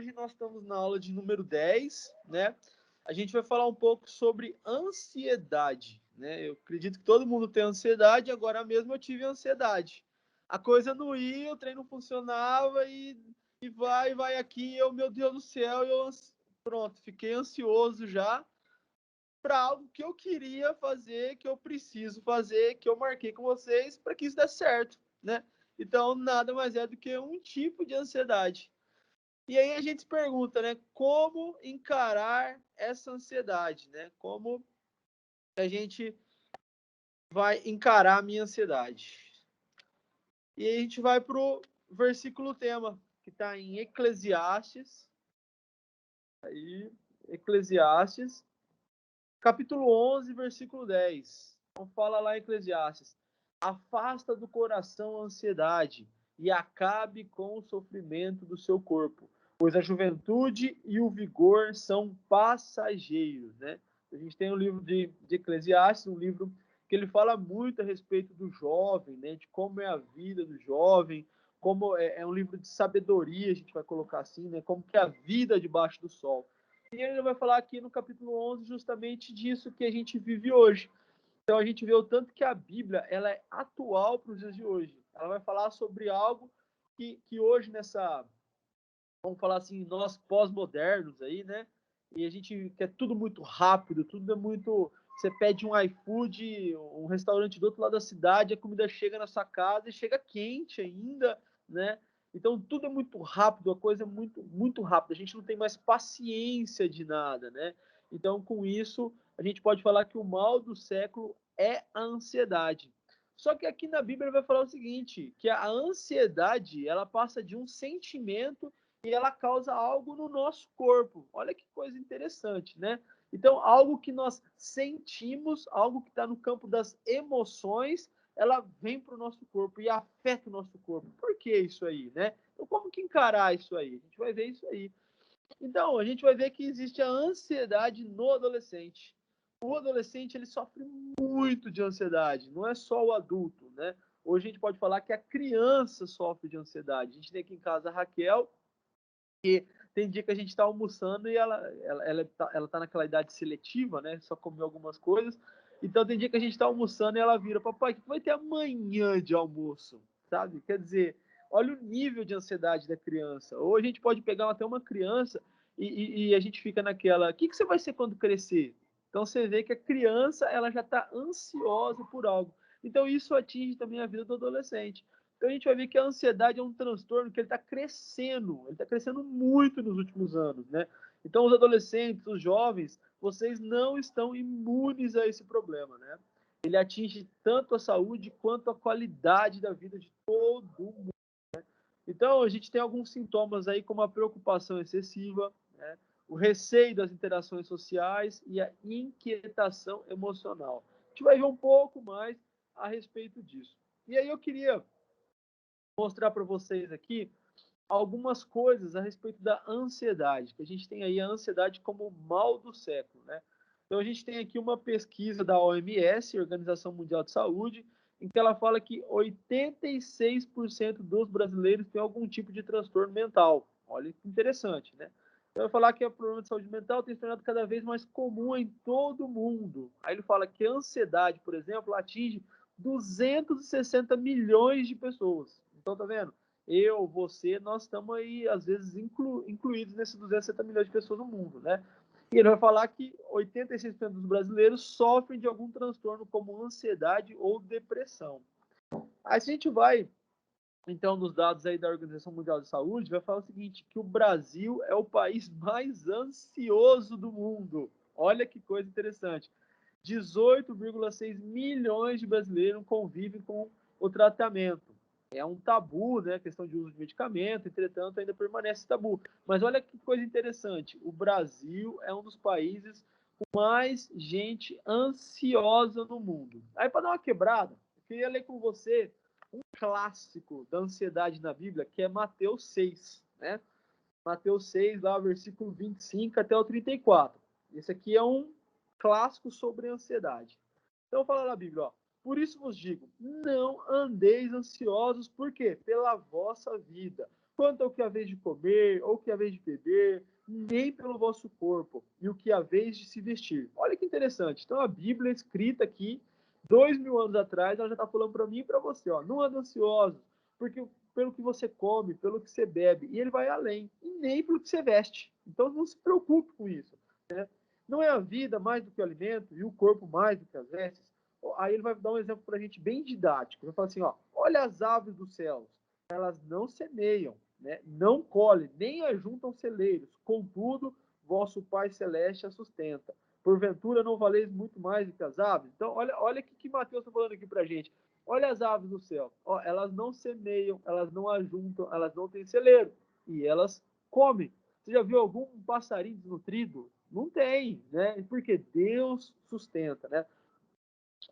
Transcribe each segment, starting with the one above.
hoje nós estamos na aula de número 10, né? A gente vai falar um pouco sobre ansiedade, né? Eu acredito que todo mundo tem ansiedade, agora mesmo eu tive ansiedade. A coisa não ia, o trem não funcionava e vai aqui, meu Deus do céu, pronto, fiquei ansioso já para algo que eu queria fazer, que eu preciso fazer, que eu marquei com vocês para que isso dê certo, né? Então, nada mais é do que um tipo de ansiedade. E aí a gente se pergunta, né, como encarar essa ansiedade, né? Como a gente vai encarar a minha ansiedade? E aí a gente vai para o versículo tema, que está em Eclesiastes, aí, Eclesiastes, capítulo 11, versículo 10. Então fala lá em Eclesiastes: afasta do coração a ansiedade e acabe com o sofrimento do seu corpo, pois a juventude e o vigor são passageiros, né? A gente tem um livro de Eclesiastes, um livro que ele fala muito a respeito do jovem, né? De como é a vida do jovem, como é um livro de sabedoria, a gente vai colocar assim, né? Como que é a vida debaixo do sol. E ele vai falar aqui no capítulo 11 justamente disso que a gente vive hoje. Então a gente vê o tanto que a Bíblia ela é atual para os dias de hoje. Ela vai falar sobre algo que hoje nessa, vamos falar assim, nós pós-modernos aí, né? E a gente quer tudo muito rápido, tudo é muito... Você pede um iFood, um restaurante do outro lado da cidade, a comida chega na sua casa e chega quente ainda, né? Então tudo é muito rápido, a coisa é muito, muito rápida. A gente não tem mais paciência de nada, né? Então, com isso, a gente pode falar que o mal do século é a ansiedade. Só que aqui na Bíblia ele vai falar o seguinte, que a ansiedade, ela passa de um sentimento e ela causa algo no nosso corpo. Olha que coisa interessante, né? Então, algo que nós sentimos, algo que está no campo das emoções, ela vem para o nosso corpo e afeta o nosso corpo. Por que isso aí, né? Então, como que encarar isso aí? A gente vai ver isso aí. Então, a gente vai ver que existe a ansiedade no adolescente. O adolescente, ele sofre muito de ansiedade, não é só o adulto, né? Hoje a gente pode falar que a criança sofre de ansiedade. A gente tem aqui em casa a Raquel, que tem dia que a gente está almoçando e ela tá naquela idade seletiva, né? Só comeu algumas coisas. Então tem dia que a gente está almoçando e ela vira, papai, o que vai ter amanhã de almoço? Sabe? Quer dizer, olha o nível de ansiedade da criança. Ou a gente pode pegar até uma criança e a gente fica naquela, o que você vai ser quando crescer? Então você vê que a criança ela já está ansiosa por algo. Então isso atinge também a vida do adolescente. Então a gente vai ver que a ansiedade é um transtorno que ele está crescendo muito nos últimos anos, né? Então os adolescentes, os jovens, vocês não estão imunes a esse problema, né? Ele atinge tanto a saúde quanto a qualidade da vida de todo mundo. Então a gente tem alguns sintomas aí como a preocupação excessiva, né? O receio das interações sociais e a inquietação emocional. A gente vai ver um pouco mais a respeito disso. E aí eu queria mostrar para vocês aqui algumas coisas a respeito da ansiedade, que a gente tem aí a ansiedade como o mal do século, né? Então a gente tem aqui uma pesquisa da OMS, Organização Mundial de Saúde, em que ela fala que 86% dos brasileiros têm algum tipo de transtorno mental. Olha que interessante, né? Então vai falar que o problema de saúde mental tem se tornado cada vez mais comum em todo mundo. Aí ele fala que a ansiedade, por exemplo, atinge 260 milhões de pessoas. Então, tá vendo? Eu, você, nós estamos aí, às vezes, incluídos nesses 260 milhões de pessoas no mundo, né? E ele vai falar que 86% dos brasileiros sofrem de algum transtorno como ansiedade ou depressão. Aí se a gente vai, então, nos dados aí da Organização Mundial de Saúde, vai falar o seguinte, que o Brasil é o país mais ansioso do mundo. Olha que coisa interessante. 18,6 milhões de brasileiros convivem com o tratamento. É um tabu, né, a questão de uso de medicamento, entretanto, ainda permanece tabu. Mas olha que coisa interessante, o Brasil é um dos países com mais gente ansiosa no mundo. Aí, para dar uma quebrada, eu queria ler com você um clássico da ansiedade na Bíblia, que é Mateus 6, né? Mateus 6, lá, versículo 25 até o 34. Esse aqui é um clássico sobre ansiedade. Então, fala na Bíblia, ó. Por isso vos digo, não andeis ansiosos, por quê? Pela vossa vida, quanto ao que é a vez de comer, ou o que é a vez de beber, nem pelo vosso corpo, e o que é a vez de se vestir. Olha que interessante. Então, a Bíblia escrita aqui, 2000 anos atrás, ela já está falando para mim e para você, ó, não ande ansiosos, porque pelo que você come, pelo que você bebe, e ele vai além, e nem pelo que você veste. Então, não se preocupe com isso. Né? Não é a vida mais do que o alimento, e o corpo mais do que as vestes? Aí ele vai dar um exemplo para a gente bem didático. Ele vai falar assim, ó, olha as aves dos céus, elas não semeiam, né? Não colhem, nem ajuntam celeiros, contudo, vosso Pai Celeste a sustenta. Porventura não valeis muito mais do que as aves? Então, olha o que Mateus está falando aqui para a gente. Olha as aves do céu, ó, elas não semeiam, elas não ajuntam, elas não têm celeiro, e elas comem. Você já viu algum passarinho desnutrido? Não tem, né? Porque Deus sustenta, né?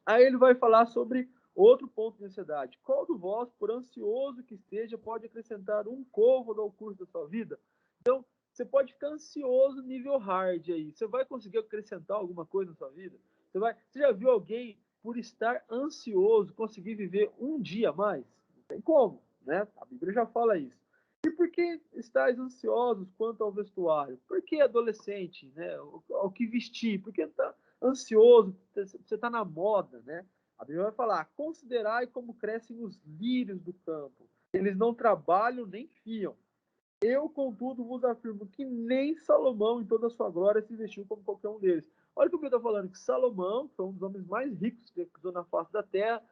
Aí ele vai falar sobre outro ponto de ansiedade. Qual do vós, por ansioso que esteja, pode acrescentar um côvado ao curso da sua vida? Então, você pode ficar ansioso nível hard aí. Você vai conseguir acrescentar alguma coisa na sua vida? Você já viu alguém, por estar ansioso, conseguir viver um dia a mais? Não tem como, né? A Bíblia já fala isso. E por que estáis ansiosos quanto ao vestuário? Por que adolescente, né? O que vestir? Por que está ansioso? Você está na moda, né? A Bíblia vai falar: considerai como crescem os lírios do campo. Eles não trabalham nem fiam. Eu, contudo, vos afirmo que nem Salomão, em toda a sua glória, se vestiu como qualquer um deles. Olha o que eu estou falando, que Salomão foi um dos homens mais ricos que pisou na face da terra.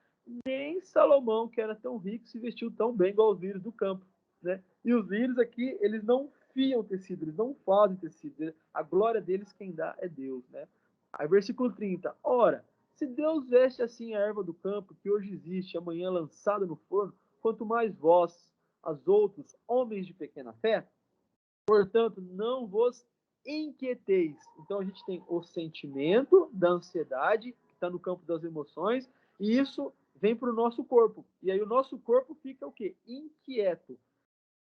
Nem Salomão, que era tão rico, se vestiu tão bem igual os lírios do campo. Né? E os lírios aqui, eles não fiam tecido, eles não fazem tecido. A glória deles, quem dá é Deus. Né? Aí, versículo 30. Ora, se Deus veste assim a erva do campo, que hoje existe, amanhã lançada no forno, quanto mais vós, as outros, homens de pequena fé, portanto, não vos inquieteis. Então, a gente tem o sentimento da ansiedade, que está no campo das emoções, e isso vem para o nosso corpo. E aí o nosso corpo fica o quê? Inquieto.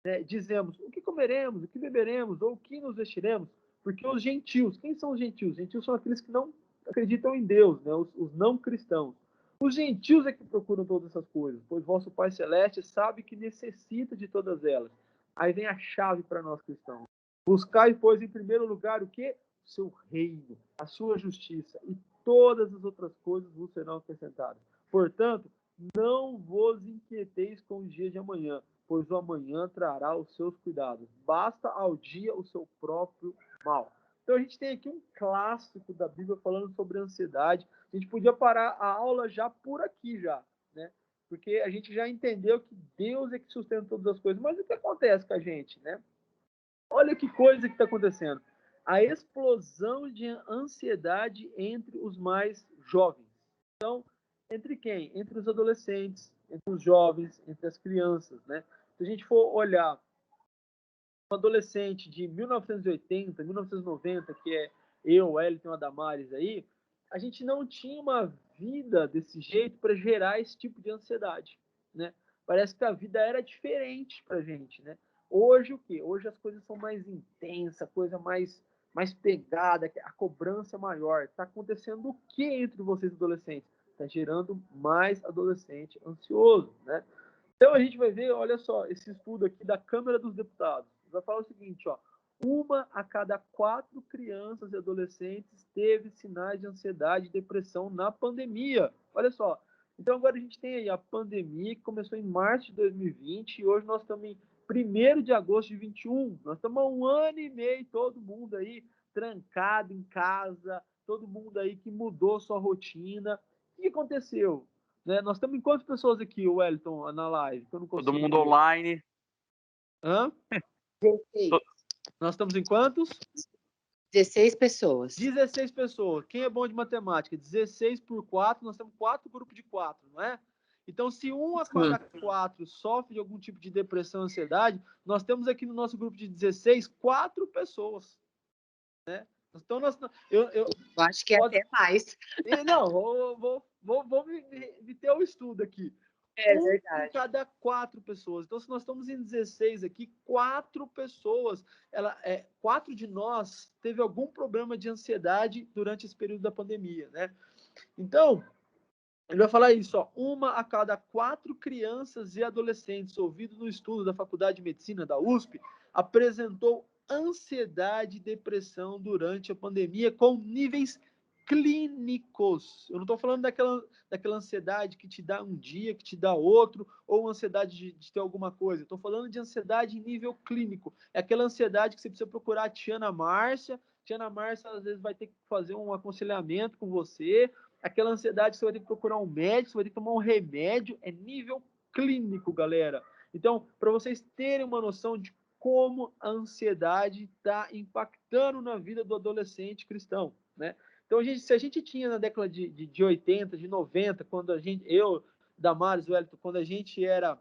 Né? Dizemos, o que comeremos, o que beberemos, ou o que nos vestiremos? Porque os gentios, quem são os gentios? Os gentios são aqueles que não acreditam em Deus, né? Os não cristãos. Os gentios é que procuram todas essas coisas, pois vosso Pai Celeste sabe que necessita de todas elas. Aí vem a chave para nós cristãos. Buscai, pois, em primeiro lugar o quê? O seu reino, a sua justiça, e todas as outras coisas vos serão acrescentadas. Portanto, não vos inquieteis com o dia de amanhã, pois o amanhã trará os seus cuidados. Basta ao dia o seu próprio mal. Então a gente tem aqui um clássico da Bíblia falando sobre ansiedade. A gente podia parar a aula já por aqui já, né? Porque a gente já entendeu que Deus é que sustenta todas as coisas. Mas o que acontece com a gente, né? Olha que coisa que está acontecendo. A explosão de ansiedade entre os mais jovens. Então, entre quem? Entre os adolescentes, entre os jovens, entre as crianças, né? Se a gente for olhar um adolescente de 1980, 1990, que é eu, Wellington, a Damares aí, a gente não tinha uma vida desse jeito para gerar esse tipo de ansiedade, né? Parece que a vida era diferente para a gente, né? Hoje o quê? Hoje as coisas são mais intensas, coisa mais pegada, a cobrança é maior. Está acontecendo o que entre vocês adolescentes? Está gerando mais adolescente ansioso, né? Então a gente vai ver, olha só, esse estudo aqui da Câmara dos Deputados. Vai falar o seguinte, ó, uma a cada 4 crianças e adolescentes teve sinais de ansiedade e depressão na pandemia. Olha só. Então agora a gente tem aí a pandemia que começou em março de 2020 e hoje nós estamos em 1º de agosto de 21. Nós estamos há 1 ano e meio, todo mundo aí trancado em casa, todo mundo aí que mudou sua rotina. O que aconteceu? Né? Nós estamos em quantas pessoas aqui, Wellington, na live? Que eu não Todo consigo mundo ver. online. Hã? 16. Nós estamos em quantos? 16 pessoas. 16 pessoas. Quem é bom de matemática? 16 por 4, nós temos 4 grupos de 4, não é? Então, se 1 a cada 4 sofre de algum tipo de depressão, ansiedade, nós temos aqui no nosso grupo de 16, 4 pessoas. Né? Então, Eu acho que é até mais. Não, vou me ter o estudo aqui. É 1 verdade. em cada 4 pessoas. Então, se nós estamos em 16 aqui, 4 pessoas, 4 de nós teve algum problema de ansiedade durante esse período da pandemia, né? Então, Ele vai falar isso, ó, 1 a cada 4 crianças e adolescentes ouvidos no estudo da Faculdade de Medicina da USP apresentou ansiedade e depressão durante a pandemia com níveis clínicos. Eu não estou falando daquela ansiedade que te dá um dia, que te dá outro, ou ansiedade de ter alguma coisa. Estou falando de ansiedade em nível clínico. É aquela ansiedade que você precisa procurar a Tiana Márcia. Tiana Márcia, às vezes, vai ter que fazer um aconselhamento com você. Aquela ansiedade que você vai ter que procurar um médico, você vai ter que tomar um remédio. É nível clínico, galera. Então, para vocês terem uma noção de como a ansiedade está impactando na vida do adolescente cristão, né? Então, se a gente tinha na década de 80, de 90, quando eu, Damares, Wellington, quando a gente era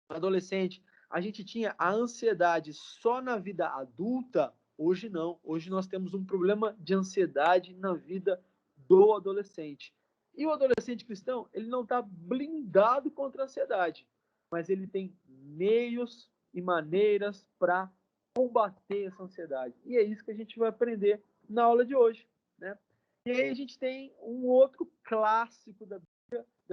adolescente, a gente tinha a ansiedade só na vida adulta, hoje não. Hoje nós temos um problema de ansiedade na vida do adolescente. E o adolescente cristão, ele não está blindado contra a ansiedade, mas ele tem meios e maneiras para combater essa ansiedade. E é isso que a gente vai aprender na aula de hoje, né? E aí a gente tem um outro clássico da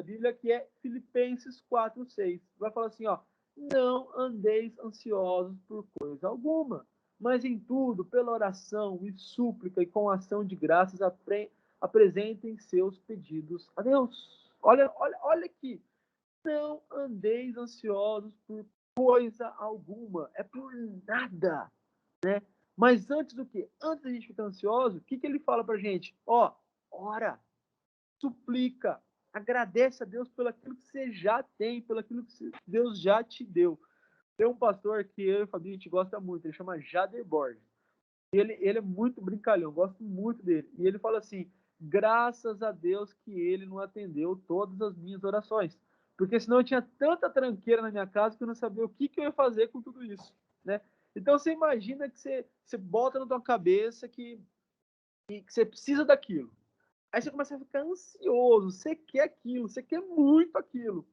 Bíblia que é Filipenses 4:6. Vai falar assim, ó, não andeis ansiosos por coisa alguma, mas em tudo, pela oração e súplica e com ação de graças, apresentem seus pedidos a Deus. Olha aqui, não andeis ansiosos por coisa alguma, é por nada, né? Mas antes do que? Antes da gente ficar ansioso, o que ele fala pra gente? Ó, ora, suplica, agradece a Deus pelo aquilo que você já tem, pelo aquilo que Deus já te deu. Tem um pastor que eu e o Fabinho a gente gosta muito, ele chama Jader Borges. Ele é muito brincalhão, gosto muito dele. E ele fala assim, graças a Deus que ele não atendeu todas as minhas orações. Porque senão eu tinha tanta tranqueira na minha casa que eu não sabia o que eu ia fazer com tudo isso, né? Então você imagina que você bota na tua cabeça que você precisa daquilo. Aí você começa a ficar ansioso, você quer aquilo, você quer muito aquilo.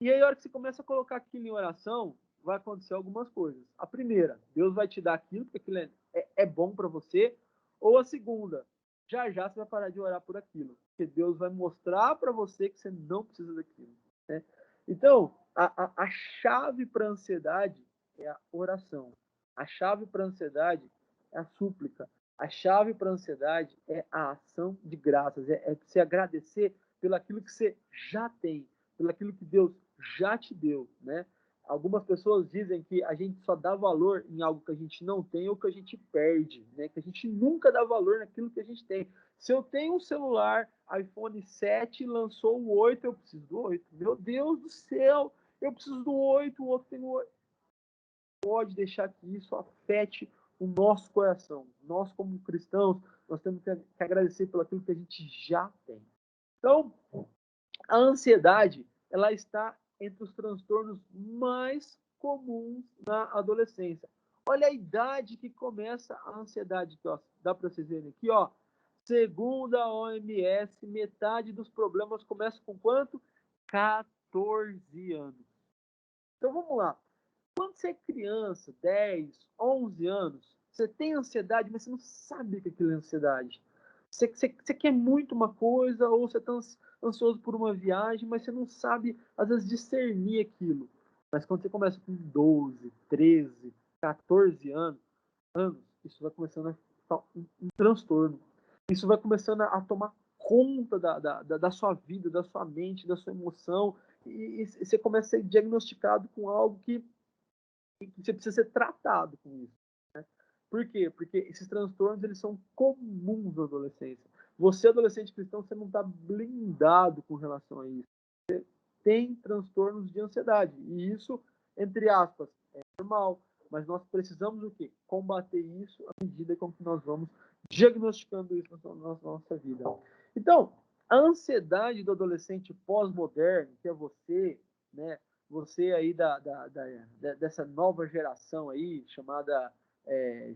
E aí, a hora que você começa a colocar aquilo em oração, vai acontecer algumas coisas. A primeira, Deus vai te dar aquilo, porque aquilo é bom para você. Ou a segunda, já já você vai parar de orar por aquilo, porque Deus vai mostrar para você que você não precisa daquilo, né? Então, a chave para a ansiedade é a oração. A chave para a ansiedade é a súplica. A chave para a ansiedade é a ação de graças, é você agradecer pelo aquilo que você já tem, pelo aquilo que Deus já te deu, né? Algumas pessoas dizem que a gente só dá valor em algo que a gente não tem ou que a gente perde, né? Que a gente nunca dá valor naquilo que a gente tem. Se eu tenho um celular iPhone 7 lançou o 8, eu preciso do 8. Meu Deus do céu, eu preciso do 8, o outro tem o 8. Pode deixar que isso afete o nosso coração. Nós, como cristãos, nós temos que agradecer pelo aquilo que a gente já tem. Então, a ansiedade, ela está entre os transtornos mais comuns na adolescência. Olha a idade que começa a ansiedade, ó, dá para vocês verem aqui, ó. Segundo a OMS, metade dos problemas começa com quanto? 14 anos. Então vamos lá. Quando você é criança, 10, 11 anos, você tem ansiedade, mas você não sabe o que aquilo é ansiedade. Você quer muito uma coisa, ou você está ansioso por uma viagem, mas você não sabe, às vezes, discernir aquilo. Mas quando você começa com 12, 13, 14 anos, isso vai começando a ficar um transtorno. Isso vai começando a tomar conta da sua vida, da sua mente, da sua emoção, e você começa a ser diagnosticado com algo que você precisa ser tratado com isso, né? Por quê? Porque esses transtornos, eles são comuns na adolescência. Você, adolescente cristão, você não está blindado com relação a isso. Você tem transtornos de ansiedade. E isso, entre aspas, é normal. Mas nós precisamos o quê? Combater isso à medida com que nós vamos diagnosticando isso na nossa vida. Então, a ansiedade do adolescente pós-moderno, que é você, né? Você aí dessa nova geração aí, chamada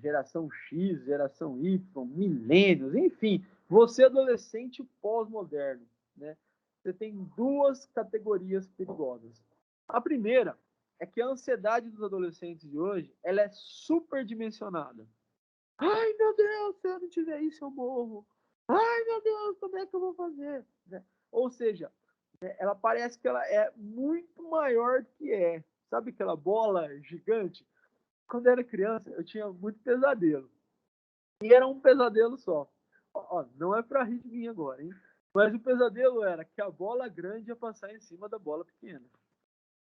geração X, geração Y, milênios, enfim, você adolescente pós-moderno, né? Você tem duas categorias perigosas. A primeira é que a ansiedade dos adolescentes de hoje, ela é superdimensionada. Ai, meu Deus, se eu não tiver isso, eu morro. Ai, meu Deus, como é que eu vou fazer? Né? Ou seja, né, ela parece que ela é muito maior do que é. Sabe aquela bola gigante? Quando eu era criança, eu tinha muito pesadelo. E era um pesadelo só. Ó, não é para rir de mim agora, hein? Mas o pesadelo era que a bola grande ia passar em cima da bola pequena.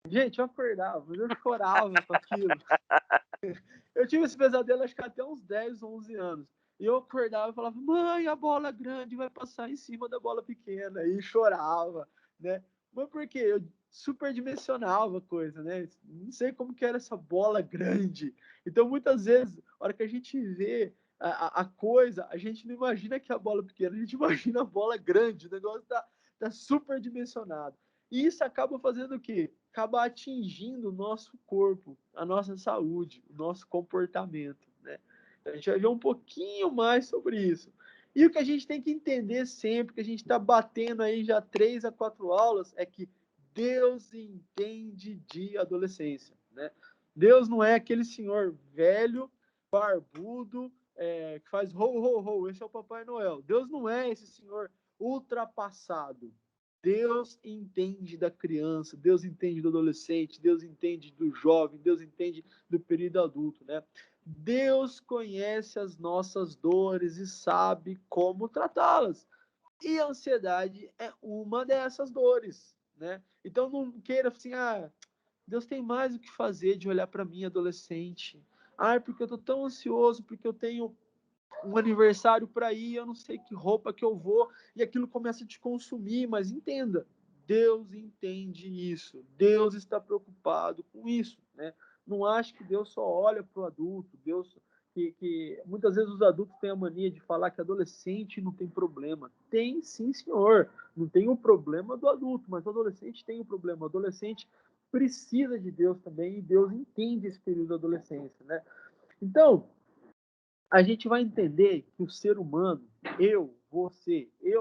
Gente, eu acordava, mas eu chorava com aquilo. Eu tive esse pesadelo acho que até uns 10, 11 anos. E eu acordava e falava, mãe, a bola grande vai passar em cima da bola pequena. E chorava, né? Mas por quê? Eu superdimensionava a coisa, né? Não sei como que era essa bola grande. Então, muitas vezes, a hora que a gente vê a coisa, a gente não imagina que é a bola pequena, a gente imagina a bola grande. O negócio tá superdimensionado. E isso acaba fazendo o quê? Acaba atingindo o nosso corpo, a nossa saúde, o nosso comportamento, né? A gente vai ver um pouquinho mais sobre isso. E o que a gente tem que entender sempre, que a gente está batendo aí já 3 a 4 aulas, é que Deus entende de adolescência, né? Deus não é aquele senhor velho, barbudo, que faz ho, ho, ho, esse é o Papai Noel. Deus não é esse senhor ultrapassado. Deus entende da criança, Deus entende do adolescente, Deus entende do jovem, Deus entende do período adulto, né? Deus conhece as nossas dores e sabe como tratá-las. E a ansiedade é uma dessas dores, né? Então não queira assim, Deus tem mais o que fazer de olhar para mim, adolescente. Porque eu tô tão ansioso, porque eu tenho um aniversário para ir, eu não sei que roupa que eu vou, e aquilo começa a te consumir, mas entenda, Deus entende isso, Deus está preocupado com isso, né? Não acho que Deus só olha para o adulto, Deus que muitas vezes os adultos têm a mania de falar que adolescente não tem problema. Tem sim, senhor. Não tem o problema do adulto, mas o adolescente tem o problema. O adolescente precisa de Deus também, e Deus entende esse período da adolescência, né? Então, a gente vai entender que o ser humano, eu,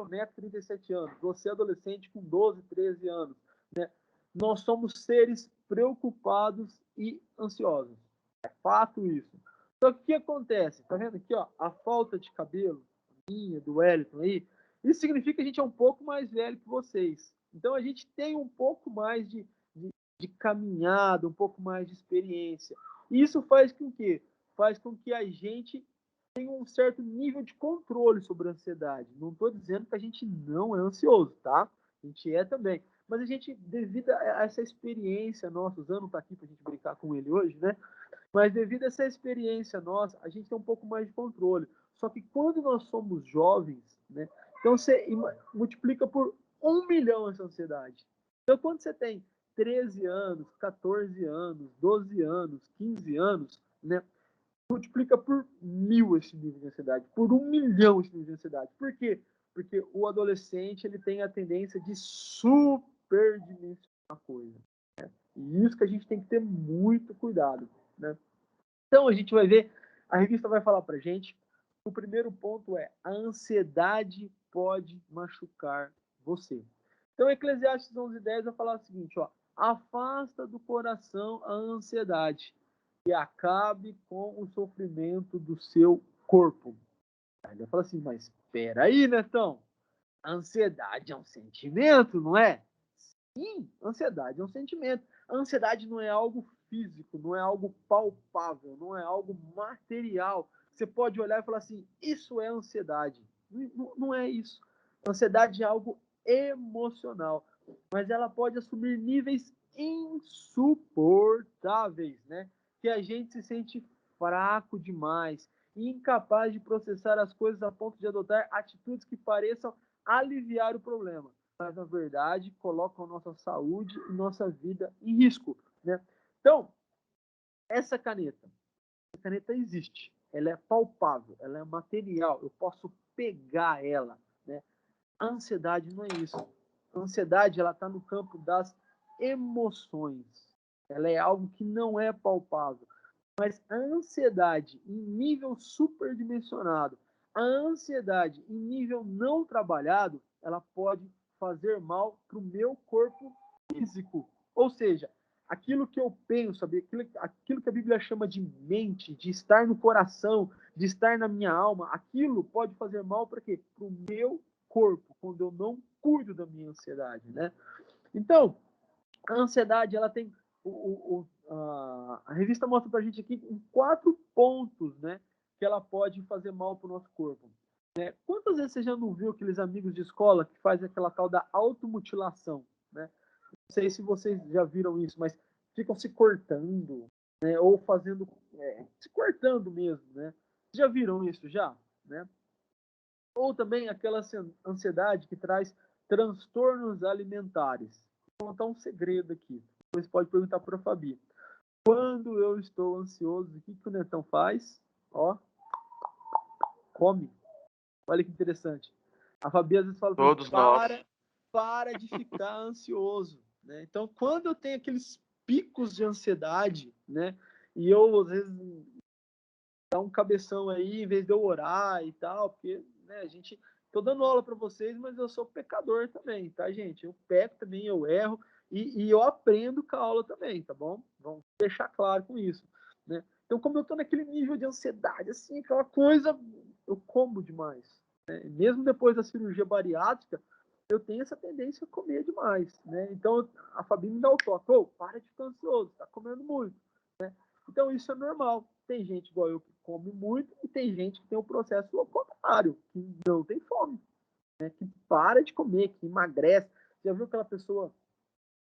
neto, 37 anos, você, adolescente com 12, 13 anos, né? Nós somos seres preocupados e ansiosos. É fato isso. Só que o que acontece? Tá vendo aqui, ó, a falta de cabelo, minha, do Wellington aí, isso significa que a gente é um pouco mais velho que vocês. Então a gente tem um pouco mais de caminhada, um pouco mais de experiência. Isso faz com que a gente tem um certo nível de controle sobre a ansiedade. Não estou dizendo que a gente não é ansioso, tá? A gente é também. Mas a gente, devido a essa experiência nossa, o Zan não está aqui para a gente brincar com ele hoje, né? Mas devido a essa experiência nossa, a gente tem um pouco mais de controle. Só que quando nós somos jovens, né? Então você multiplica por 1 milhão essa ansiedade. Então quando você tem 13 anos, 14 anos, 12 anos, 15 anos, né? Multiplica por 1.000 esse nível de ansiedade, por 1 milhão esse nível de ansiedade. Por quê? Porque o adolescente ele tem a tendência de superdimensionar a coisa. Né? E isso que a gente tem que ter muito cuidado. Né? Então a gente vai ver, a revista vai falar para gente, o primeiro ponto é a ansiedade pode machucar você. Então Eclesiastes 11:10 vai falar o seguinte, ó, afasta do coração a ansiedade e acabe com o sofrimento do seu corpo. Aí ele fala assim, mas espera aí, Netão, a ansiedade é um sentimento, não é? Sim, ansiedade é um sentimento. A ansiedade não é algo físico, não é algo palpável, não é algo material. Você pode olhar e falar assim, isso é ansiedade. Não é isso. A ansiedade é algo emocional, mas ela pode assumir níveis insuportáveis, né? Que a gente se sente fraco demais, incapaz de processar as coisas a ponto de adotar atitudes que pareçam aliviar o problema, mas na verdade colocam nossa saúde e nossa vida em risco, né? Então, essa caneta existe, ela é palpável, ela é material, eu posso pegar ela, né? A ansiedade não é isso. A ansiedade, ela está no campo das emoções. Ela é algo que não é palpável. Mas a ansiedade em nível superdimensionado, a ansiedade em nível não trabalhado, ela pode fazer mal para o meu corpo físico. Ou seja, aquilo que eu penso, aquilo que a Bíblia chama de mente, de estar no coração, de estar na minha alma, aquilo pode fazer mal para quê? Para o meu corpo, quando eu não cuido da minha ansiedade, né? Então, a ansiedade, ela tem... a revista mostra pra gente aqui em 4 pontos, né, que ela pode fazer mal pro nosso corpo. Quantas vezes você já não viu aqueles amigos de escola que fazem aquela tal da automutilação, né? Não sei se vocês já viram isso, mas ficam se cortando, né? Ou fazendo... se cortando mesmo, né? Já viram isso já, né? Ou também aquela ansiedade que traz transtornos alimentares. Vou contar um segredo aqui. Depois pode perguntar para a Fabi. Quando eu estou ansioso, o que o Netão faz? Ó, come. Olha que interessante. A Fabi às vezes fala para mim, Todos nós. para de ficar ansioso, né? Então, quando eu tenho aqueles picos de ansiedade, né? E eu, às vezes, dá um cabeção aí, em vez de eu orar e tal, porque, né, a gente... Tô dando aula para vocês, mas eu sou pecador também, tá, gente? Eu peco também, eu erro, e eu aprendo com a aula também, tá bom? Vamos deixar claro com isso, né? Então, como eu tô naquele nível de ansiedade, assim, aquela coisa, eu como demais, né? Mesmo depois da cirurgia bariátrica, eu tenho essa tendência a comer demais, né? Então, a Fabi me dá o toque, para de ficar ansioso, tá comendo muito, né? Então, isso é normal. Tem gente igual eu que come muito e tem gente que tem o processo ao contrário, que não tem fome, né? Que para de comer, que emagrece. Já viu aquela pessoa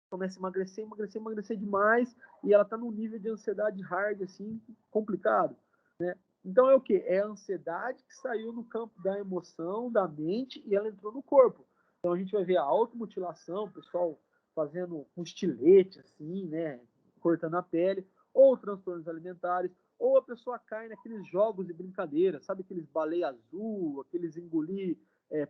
começa a emagrecer, emagrecer, emagrecer demais e ela está num nível de ansiedade hard, assim, complicado, né? Então é o quê? É a ansiedade que saiu no campo da emoção, da mente e ela entrou no corpo. Então a gente vai ver a automutilação, o pessoal fazendo um estilete, assim, né? Cortando a pele, ou transtornos alimentares, ou a pessoa cai naqueles jogos de brincadeira, sabe aqueles baleia azul, aqueles engolir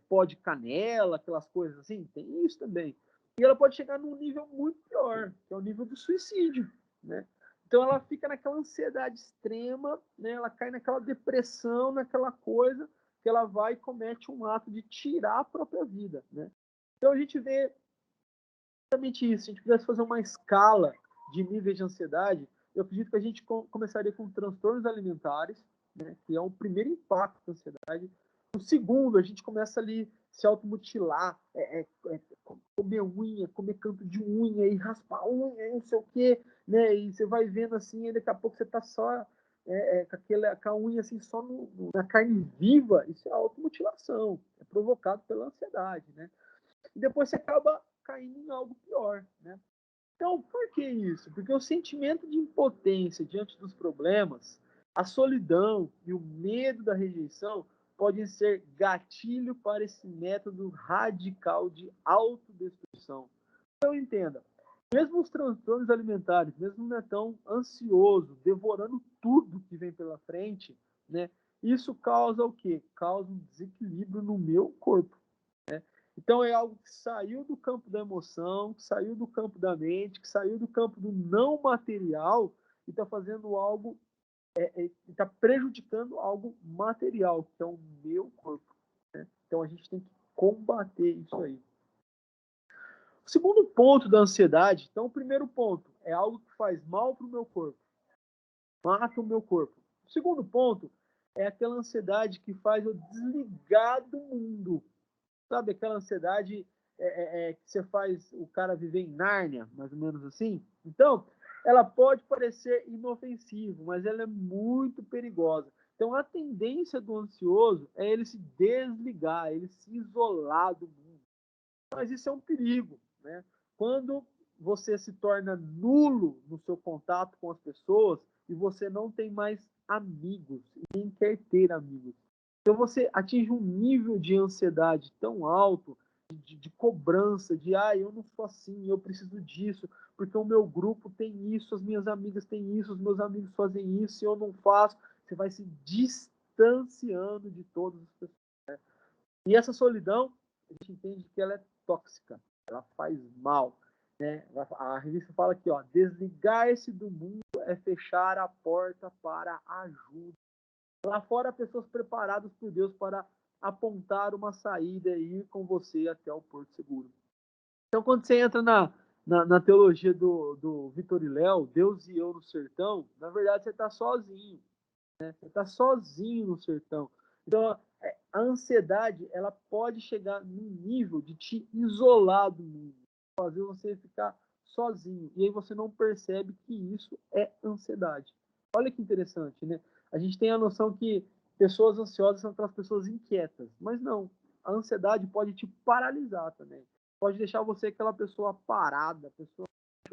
pó de canela, aquelas coisas assim? Tem isso também. E ela pode chegar num nível muito pior, que é o nível do suicídio, né? Então ela fica naquela ansiedade extrema, né? Ela cai naquela depressão, naquela coisa que ela vai e comete um ato de tirar a própria vida, né? Então a gente vê exatamente isso. Se a gente pudesse fazer uma escala de níveis de ansiedade, eu acredito que a gente começaria com transtornos alimentares, né? Que é o primeiro impacto da ansiedade. O segundo, a gente começa ali se automutilar, comer unha, comer canto de unha e raspar unha, não sei o quê, né? E você vai vendo assim, e daqui a pouco você tá só com a unha assim só na carne viva. Isso é automutilação, é provocado pela ansiedade, né? E depois você acaba caindo em algo pior, né? Então, por que isso? Porque o sentimento de impotência diante dos problemas, a solidão e o medo da rejeição podem ser gatilho para esse método radical de autodestruição. Então, entenda, mesmo os transtornos alimentares, mesmo o Netão ansioso, devorando tudo que vem pela frente, né? Isso causa o quê? Causa um desequilíbrio no meu corpo. Então é algo que saiu do campo da emoção, que saiu do campo da mente, que saiu do campo do não material e está fazendo algo, está prejudicando algo material, que é o meu corpo, né? Então a gente tem que combater isso aí. O segundo ponto da ansiedade, então o primeiro ponto é algo que faz mal para o meu corpo, mata o meu corpo. O segundo ponto é aquela ansiedade que faz eu desligar do mundo. Sabe aquela ansiedade que você faz o cara viver em Nárnia, mais ou menos assim? Então, ela pode parecer inofensiva, mas ela é muito perigosa. Então, a tendência do ansioso é ele se desligar, ele se isolar do mundo. Mas isso é um perigo, né? Quando você se torna nulo no seu contato com as pessoas e você não tem mais amigos, nem quer ter amigos. Então você atinge um nível de ansiedade tão alto, de cobrança, de eu não sou assim, eu preciso disso, porque o meu grupo tem isso, as minhas amigas têm isso, os meus amigos fazem isso e eu não faço. Você vai se distanciando de todas as pessoas, né? E essa solidão, a gente entende que ela é tóxica, ela faz mal, né? A revista fala aqui, ó, desligar-se do mundo é fechar a porta para a ajuda. Lá fora, pessoas preparadas por Deus para apontar uma saída e ir com você até o Porto Seguro. Então, quando você entra na teologia do Vitor e Léo, Deus e eu no sertão, na verdade você está sozinho, né? Você está sozinho no sertão. Então, a ansiedade, ela pode chegar num nível de te isolar do mundo. fazer você ficar sozinho. E aí você não percebe que isso é ansiedade. Olha que interessante, né? A gente tem a noção que pessoas ansiosas são aquelas pessoas inquietas, mas não. A ansiedade pode te paralisar também. Pode deixar você aquela pessoa parada,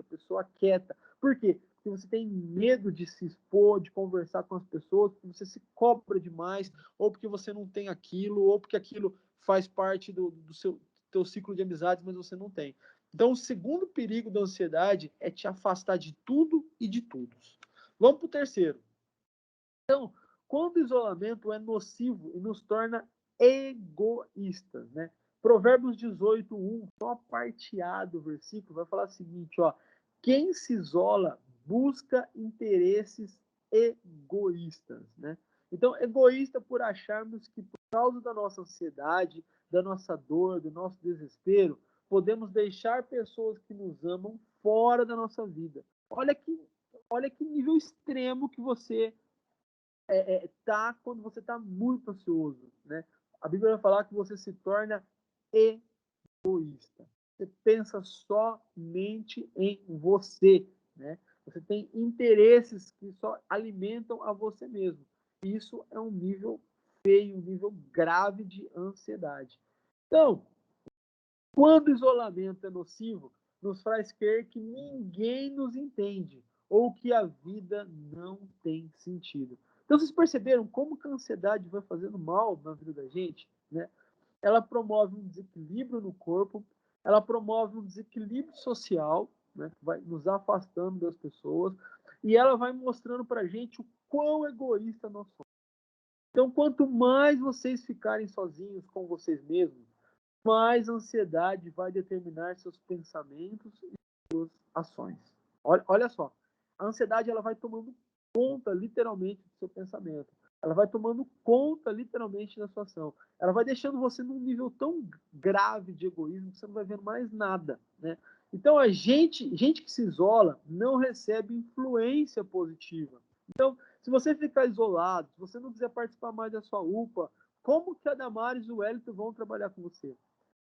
pessoa quieta. Por quê? Porque você tem medo de se expor, de conversar com as pessoas, porque você se cobra demais, ou porque você não tem aquilo, ou porque aquilo faz parte do seu teu ciclo de amizades, mas você não tem. Então, o segundo perigo da ansiedade é te afastar de tudo e de todos. Vamos para o terceiro. Então, quando o isolamento é nocivo e nos torna egoístas, né? Provérbios 18:1, só a parte A do versículo, vai falar o seguinte, ó: quem se isola busca interesses egoístas, né? Então, egoísta por acharmos que por causa da nossa ansiedade, da nossa dor, do nosso desespero, podemos deixar pessoas que nos amam fora da nossa vida. Olha que nível extremo que você tá quando você está muito ansioso, né? A Bíblia vai falar que você se torna egoísta. Você pensa somente em você, né? Você tem interesses que só alimentam a você mesmo. Isso é um nível feio, um nível grave de ansiedade. Então, quando o isolamento é nocivo, nos faz crer que ninguém nos entende ou que a vida não tem sentido. Então, vocês perceberam como que a ansiedade vai fazendo mal na vida da gente, né? Ela promove um desequilíbrio no corpo, ela promove um desequilíbrio social, né? Vai nos afastando das pessoas, e ela vai mostrando para a gente o quão egoísta nós somos. Então, quanto mais vocês ficarem sozinhos com vocês mesmos, mais ansiedade vai determinar seus pensamentos e suas ações. Olha só, a ansiedade ela vai tomando conta literalmente do seu pensamento. Ela vai tomando conta literalmente da sua ação. Ela vai deixando você num nível tão grave de egoísmo que você não vai vendo mais nada, né? Então a gente que se isola não recebe influência positiva. Então, se você ficar isolado, se você não quiser participar mais da sua UPA, como que a Damares e o Wellington vão trabalhar com você?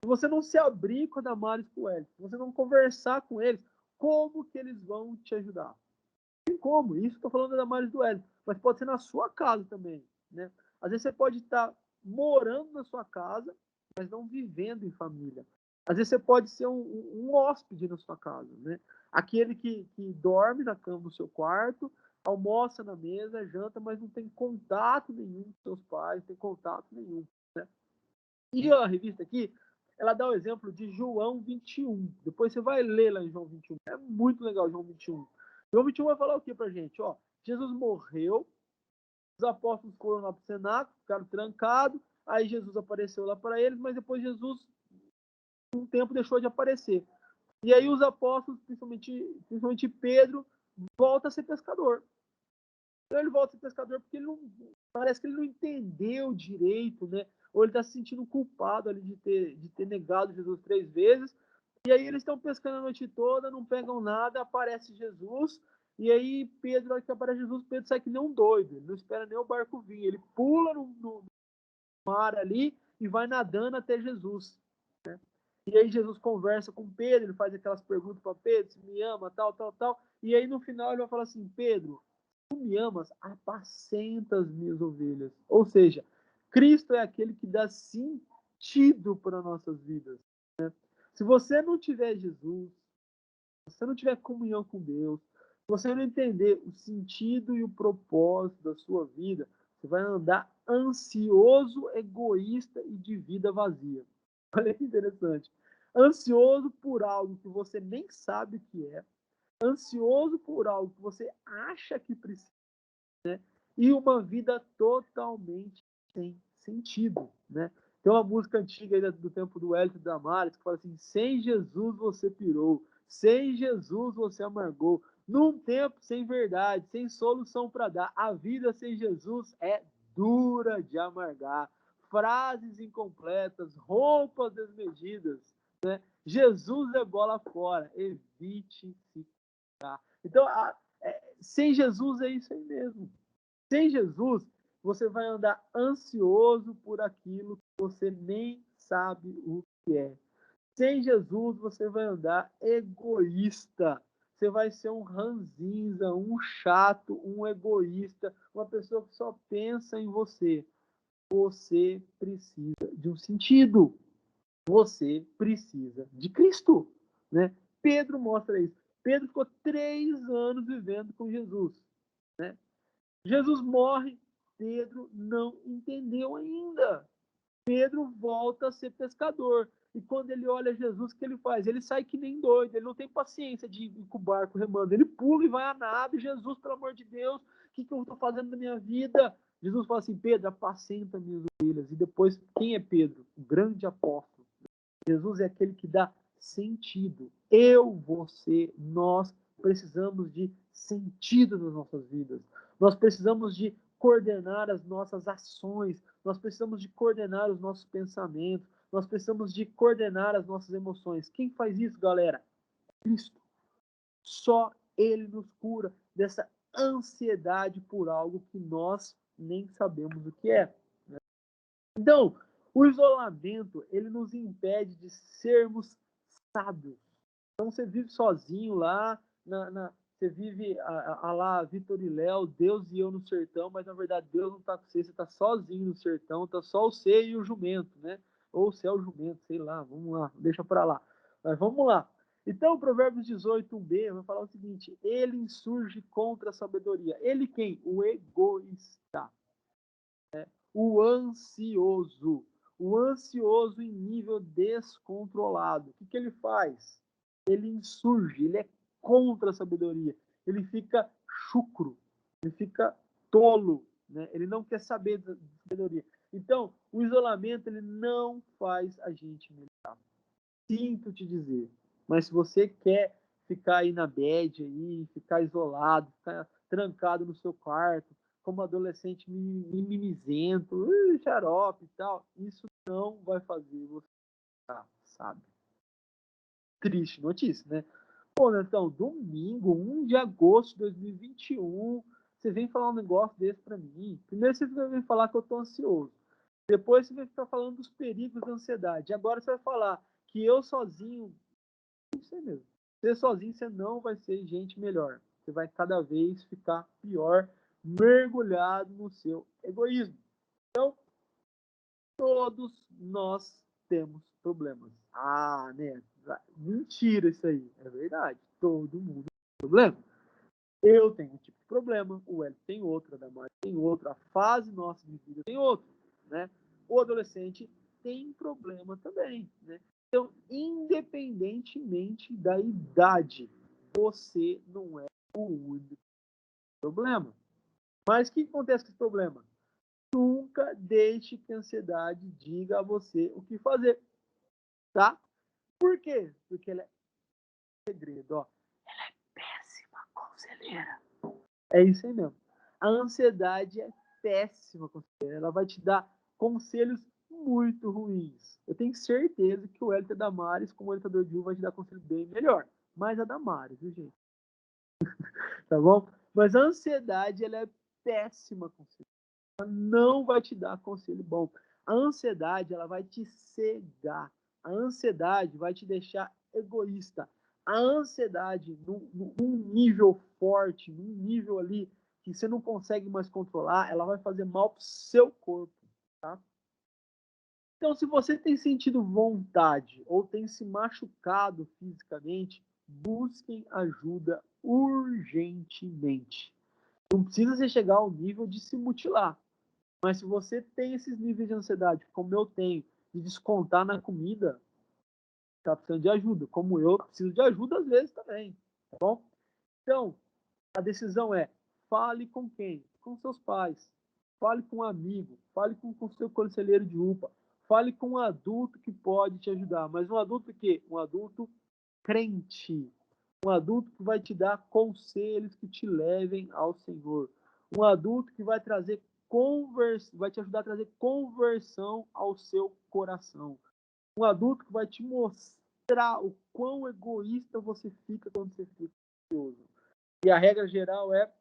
Se você não se abrir com a Damares e com o Wellington, se você não conversar com eles, como que eles vão te ajudar? Tem como, isso estou falando da Damares e do Wellington, mas pode ser na sua casa também, né? Às vezes você pode estar morando na sua casa, mas não vivendo em família. Às vezes você pode ser um hóspede na sua casa, né? Aquele que dorme na cama do seu quarto, almoça na mesa, janta, mas não tem contato nenhum com seus pais, não tem contato nenhum, né? E a revista aqui, ela dá o exemplo de João 21. Depois você vai ler lá em João 21. É muito legal João 21. João 21 vai falar o que pra gente? Ó, Jesus morreu, os apóstolos foram lá pro cenáculo, ficaram trancados, aí Jesus apareceu lá para eles, mas depois Jesus, um tempo, deixou de aparecer. E aí os apóstolos, principalmente Pedro, volta a ser pescador. Então ele volta a ser pescador porque ele não, parece que ele não entendeu direito, né? Ou ele está se sentindo culpado ali de ter negado Jesus 3 vezes. E aí eles estão pescando a noite toda, não pegam nada, aparece Jesus. E aí Pedro, na hora que aparece Jesus, Pedro sai que nem um doido. Ele não espera nem o barco vir. Ele pula no mar ali e vai nadando até Jesus, né? E aí Jesus conversa com Pedro, ele faz aquelas perguntas para Pedro, se me ama, tal, tal, tal. E aí no final ele vai falar assim, Pedro, tu me amas, apacenta as minhas ovelhas. Ou seja, Cristo é aquele que dá sentido para nossas vidas, né? Se você não tiver Jesus, se você não tiver comunhão com Deus, se você não entender o sentido e o propósito da sua vida, você vai andar ansioso, egoísta e de vida vazia. Olha que interessante. Ansioso por algo que você nem sabe o que é, ansioso por algo que você acha que precisa, e uma vida totalmente sem sentido, né? Tem uma música antiga aí do tempo do Wellington Damares que fala assim: sem Jesus você pirou, sem Jesus você amargou, num tempo sem verdade, sem solução para dar, a vida sem Jesus é dura de amargar. Frases incompletas, roupas desmedidas, né? Jesus é bola fora, evite ficar. Então, sem Jesus é isso aí mesmo. Sem Jesus, você vai andar ansioso por aquilo que você nem sabe o que é. Sem Jesus, você vai andar egoísta. Você vai ser um ranzinza, um chato, um egoísta, uma pessoa que só pensa em você. Você precisa de um sentido. Você precisa de Cristo, né? Pedro mostra isso. Pedro ficou 3 anos vivendo com Jesus, né? Jesus morre, Pedro não entendeu ainda. Pedro volta a ser pescador. E quando ele olha Jesus, o que ele faz? Ele sai que nem doido, ele não tem paciência de ir com o barco remando. Ele pula e vai a nada. Jesus, pelo amor de Deus, o que eu estou fazendo na minha vida? Jesus fala assim, Pedro, apacenta minhas ovelhas. E depois, quem é Pedro? O grande apóstolo. Jesus é aquele que dá sentido. Eu, você, nós precisamos de sentido nas nossas vidas. Nós precisamos de coordenar as nossas ações. Nós precisamos de coordenar os nossos pensamentos. Nós precisamos de coordenar as nossas emoções. Quem faz isso, galera? Cristo. Só Ele nos cura dessa ansiedade por algo que nós nem sabemos o que é. Então, o isolamento, ele nos impede de sermos sábios. Então, você vive sozinho lá, você vive lá, Vitor e Léo, Deus e eu no sertão, mas na verdade Deus não está com você, você está sozinho no sertão, está só você e o jumento, né? Ou você é o jumento, sei lá, vamos lá, deixa para lá. Mas vamos lá. Então, Provérbios 18, 1b, vai falar o seguinte, ele insurge contra a sabedoria. Ele quem? O egoísta. O ansioso. O ansioso em nível descontrolado. O que ele faz? Ele insurge, ele é contra a sabedoria. Ele fica chucro, ele fica tolo, né? Ele não quer saber da sabedoria. Então, o isolamento ele não faz a gente melhorar. Sinto te dizer. Mas se você quer ficar aí na bad, aí, ficar isolado, ficar trancado no seu quarto, como adolescente mimizento, xarope e tal, isso não vai fazer você ficar, sabe? Triste notícia, né? Pô, então, domingo, 1 de agosto de 2021, você vem falar um negócio desse pra mim. Primeiro você vem falar que eu tô ansioso. Depois você vai ficar falando dos perigos da ansiedade. Agora você vai falar que eu sozinho, isso é mesmo. Você sozinho, você não vai ser gente melhor. Você vai cada vez ficar pior, mergulhado no seu egoísmo. Então, todos nós temos problemas. Ah, né? Mentira isso aí. É verdade. Todo mundo tem problema. Eu tenho um tipo de problema, o Hélio tem outro, a Damares tem outro, a fase nossa de vida tem outro, né? O adolescente tem problema também, né? Então, independentemente da idade, você não é o único problema. Mas o que acontece com esse problema? Nunca deixe que a ansiedade diga a você o que fazer, tá? Por quê? Porque ela é segredo, ó. Ela é péssima conselheira. É isso aí mesmo. A ansiedade é péssima conselheira. Ela vai te dar conselhos muito ruins. Eu tenho certeza que o Hélio Damares, como orientador de U, vai te dar conselho bem melhor. Mas a Damares, viu, gente? Tá bom? Mas a ansiedade, ela é péssima conselheira. Ela não vai te dar conselho bom. A ansiedade, ela vai te cegar. A ansiedade vai te deixar egoísta. A ansiedade, num nível forte, num nível ali que você não consegue mais controlar, ela vai fazer mal pro seu corpo, tá? Então, se você tem sentido vontade ou tem se machucado fisicamente, busquem ajuda urgentemente. Não precisa você chegar ao nível de se mutilar. Mas se você tem esses níveis de ansiedade, como eu tenho, de descontar na comida, está precisando de ajuda. Como eu preciso de ajuda às vezes também, tá bom? Então, a decisão é, fale com quem? Com seus pais. Fale com um amigo. Fale com o seu conselheiro de UPA. Fale com um adulto que pode te ajudar. Mas um adulto que? Um adulto crente. Um adulto que vai te dar conselhos que te levem ao Senhor. Um adulto que vai trazer vai te ajudar a trazer conversão ao seu coração. Um adulto que vai te mostrar o quão egoísta você fica quando você fica ansioso. E a regra geral é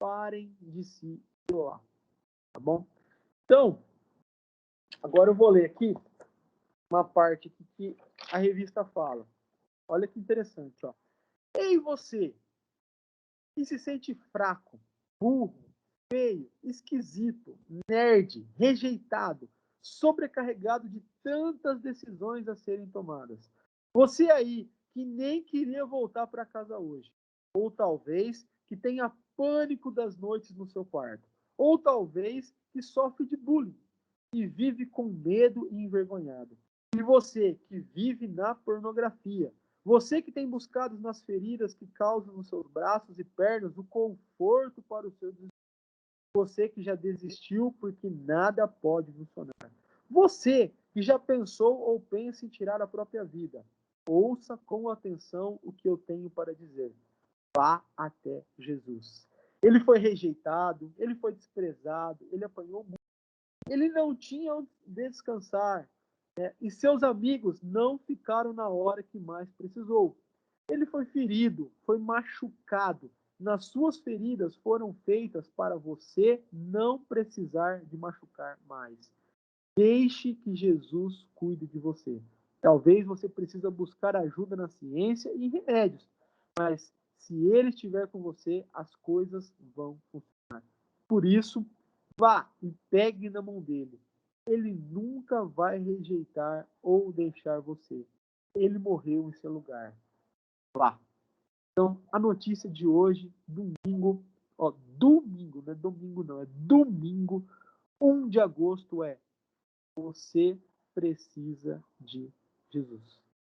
parem de se isolar, tá bom? Então, agora eu vou ler aqui uma parte aqui que a revista fala. Olha que interessante, ó. Ei, você que se sente fraco, burro, feio, esquisito, nerd, rejeitado, sobrecarregado de tantas decisões a serem tomadas. Você aí que nem queria voltar para casa hoje. Ou talvez que tenha pânico das noites no seu quarto. Ou talvez que sofre de bullying e vive com medo e envergonhado. E você que vive na pornografia. Você que tem buscado nas feridas que causam nos seus braços e pernas o conforto para o seu desespero. Você que já desistiu porque nada pode funcionar. Você que já pensou ou pensa em tirar a própria vida. Ouça com atenção o que eu tenho para dizer. Vá até Jesus. Ele foi rejeitado, ele foi desprezado, ele apanhou muito. Ele não tinha onde descansar, né? E seus amigos não ficaram na hora que mais precisou. Ele foi ferido, foi machucado. Nas suas feridas foram feitas para você não precisar de machucar mais. Deixe que Jesus cuide de você. Talvez você precise buscar ajuda na ciência e em remédios, mas se ele estiver com você, as coisas vão funcionar. Por isso, vá e pegue na mão dele. Ele nunca vai rejeitar ou deixar você. Ele morreu em seu lugar. Vá. Então, a notícia de hoje, domingo, domingo, não é domingo não, é domingo, 1 de agosto, você precisa de Jesus.